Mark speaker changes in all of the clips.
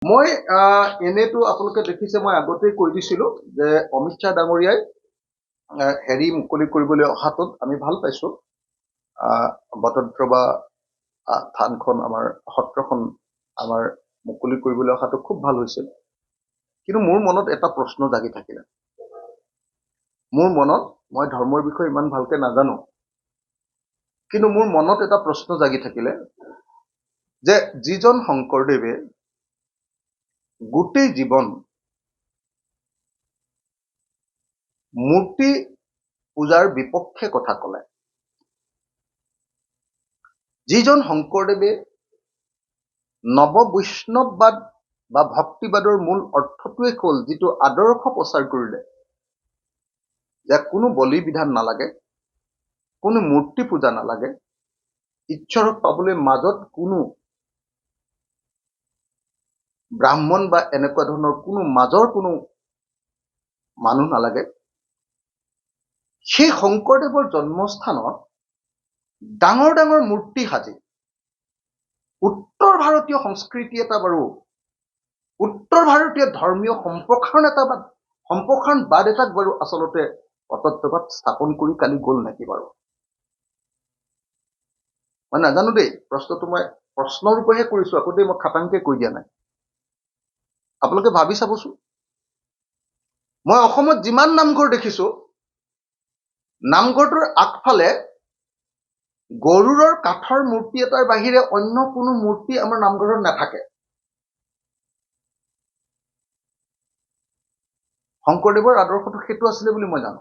Speaker 1: মই এনেতো আপোনালোকে দেখিছে মই আগতেই কৈ দিছিলো যে অমিত শ্বাহ ডাঙৰীয়াই হেৰি মুকলি কৰিবলৈ অহাটোত আমি ভাল পাইছো। বটদ্ৰৱা থানখন আমাৰ সত্ৰখন আমাৰ মুকলি কৰিবলৈ অহাটো খুব ভাল হৈছিল। কিন্তু মোৰ মনত এটা প্ৰশ্ন জাগি থাকিলে। মোৰ মনত, মই ধৰ্মৰ বিষয়ে ইমান ভালকে নাজানো, কিন্তু মোৰ মনত এটা প্ৰশ্ন জাগি থাকিলে যে যিজন শংকৰদেৱে গোটেই জীৱন মূৰ্তি পূজাৰ বিপক্ষে কথা ক'লে, যিজন শংকৰদেৱে নৱ বৈষ্ণৱবাদ বা ভক্তিবাদৰ মূল অৰ্থটোৱে হ'ল যিটো আদৰ্শ প্ৰচাৰ কৰিলে যে কোনো বলি বিধান নালাগে, কোনো মূৰ্তি পূজা নালাগে, ঈশ্বৰক পাবলৈ মাজত কোনো ব্ৰাহ্মণ বা এনেকুৱা ধৰণৰ কোনো মাজৰ কোনো মানুহ নালাগে। সেই শংকৰদেৱৰ জন্মস্থানত ডাঙৰ ডাঙৰ মূৰ্তি সাজি উত্তৰ ভাৰতীয় সংস্কৃতি এটা বাৰু, উত্তৰ ভাৰতীয় ধৰ্মীয় সম্প্ৰসাৰণবাদ এটাক বাৰু আচলতে অতত্ববাদ স্থাপন কৰি কালি গ'ল নেকি বাৰু? মই নাজানো দেই, প্ৰশ্নটো মই প্ৰশ্নৰ ৰূপেহে কৰিছো, আকৌ দেই মই খাটাংকে কৈ দিয়া নাই। আপোনালোকে ভাবি চাবচোন, মই অসমত যিমান নামঘৰ দেখিছো, নামঘৰটোৰ আগফালে গৰুড়ৰ কাঠৰ মূৰ্তি এটাৰ বাহিৰে অন্য কোনো মূৰ্তি আমাৰ নামঘৰত নাথাকে। শংকৰদেৱৰ আদৰ্শটো সেইটো আছিলে বুলি মই জানো।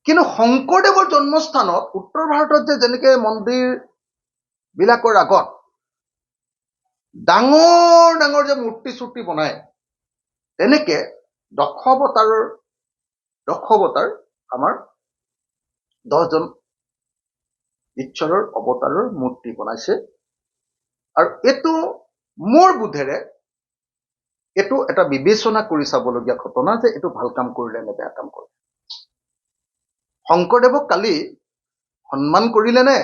Speaker 1: কিন্তু শংকৰদেৱৰ জন্মস্থানত উত্তৰ ভাৰতত যেনেকে মন্দিৰ বিলাকৰ আগত ডাঙৰ ডাঙৰ যে মূৰ্তি চূৰ্তি বনায়, তেনেকে দশাৱতাৰ আমাৰ 10জন ঈশ্বৰৰ অৱতাৰৰ মূৰ্তি বনাইছে। আৰু এইটো মোৰ বোধেৰে এইটো এটা বিবেচনা কৰি চাবলগীয়া ঘটনা যে এইটো ভাল কাম কৰিলে নে বেয়া কাম কৰিলে। শংকৰদেৱক কালি সন্মান কৰিলে নে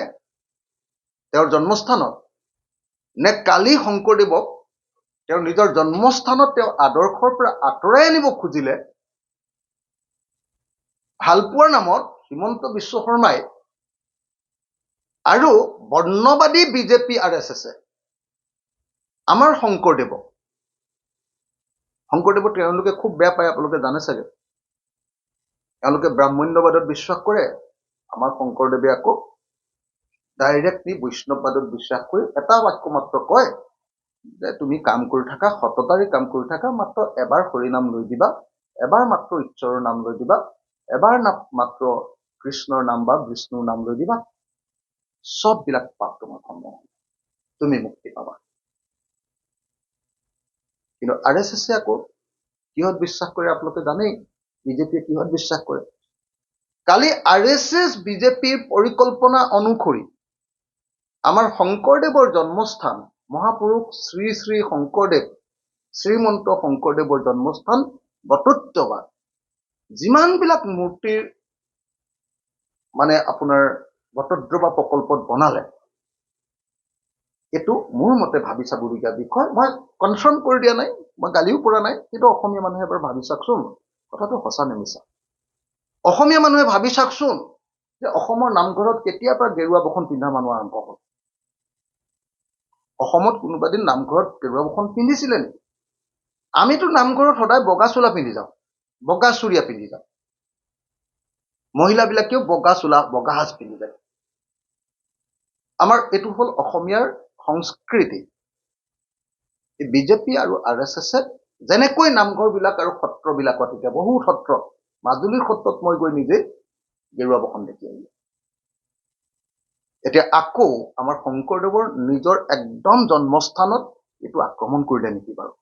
Speaker 1: তেওঁৰ জন্মস্থানত, নে কালি শংকৰদেৱক তেওঁৰ নিজৰ জন্মস্থানত তেওঁ আদৰ্শৰ পৰা আঁতৰাই আনিব খুজিলে? ভালপোৱাৰ নামত হিমন্ত বিশ্ব শৰ্মাই আৰু বৰ্ণবাদী বিজেপি RSSে আমাৰ শংকৰদেৱক তেওঁলোকে খুব বেয়া পায়, আপোনালোকে জানে চাগে। তেওঁলোকে ব্ৰাহ্মণ্যবাদত বিশ্বাস কৰে, আমাৰ শংকৰদেৱে আকৌ ডাইৰেক্টলি বৈষ্ণৱবাদত বিশ্বাস কৰি এটা বাক্য মাত্ৰ কয় যে তুমি কাম কৰি থাকা, সততাৰে কাম কৰি থাকা, মাত্ৰ এবাৰ হৰিনাম লৈ দিবা, এবাৰ মাত্ৰ ঈশ্বৰৰ নাম লৈ দিবা, এবাৰ মাত্ৰ কৃষ্ণৰ নাম বা বিষ্ণুৰ নাম লৈ দিবা, চববিলাক পাপ তোমাৰ খণ্ডন হ'ব, তুমি মুক্তি পাবা। কিন্তু RSSে আকৌ কিহত বিশ্বাস কৰে আপোনালোকে জানেই, বিজেপিয়ে কিহত বিশ্বাস কৰে। কালি RSS বিজেপিৰ পৰিকল্পনা অনুসৰি আমাৰ শংকৰদেৱৰ জন্মস্থান, মহাপুৰুষ শ্ৰী শ্ৰী শংকৰদেৱ, শ্ৰীমন্ত শংকৰদেৱৰ জন্মস্থান বটদ্ৰৱা যিমানবিলাক মূৰ্তিৰ মানে আপোনাৰ বটদ্ৰৱা প্ৰকল্পত বনালে, এইটো মোৰ মতে ভাবি চাবলগীয়া বিষয়। মই কনফাৰ্ম কৰি দিয়া নাই, মই গালিও পৰা নাই, কিন্তু অসমীয়া মানুহে এবাৰ ভাবি চাওকচোন কথাটো সঁচা নেমিছা। অসমীয়া মানুহে ভাবি চাওকচোন যে অসমৰ নামঘৰত কেতিয়াৰ পৰা গেৰুৱা বসন পিন্ধা মানুহ আৰম্ভ হ'ল? অসমত কোনোবা দিন নামঘৰত গেৰুৱা বসন পিন্ধিছিলে নেকি? আমিতো নামঘৰত সদায় বগা চোলা পিন্ধি যাওঁ, বগা চুৰিয়া পিন্ধি যাওঁ, মহিলাবিলাকেও বগা চোলা বগা সাজ পিন্ধি যায়। আমাৰ এইটো হ'ল অসমীয়াৰ সংস্কৃতি। বিজেপি আৰু RSSে যেনেকৈ নামঘৰবিলাক আৰু সত্ৰবিলাকত, এতিয়া বহুত সত্ৰ, মাজুলীৰ সত্ৰত মই গৈ নিজে গেৰুৱা বসন দেখি আহিলো। এতিয়া আকৌ আমাৰ শংকৰদেৱৰ নিজৰ একদম জন্মস্থানত এইটো আক্ৰমণ কৰিলে নেকি বাৰু?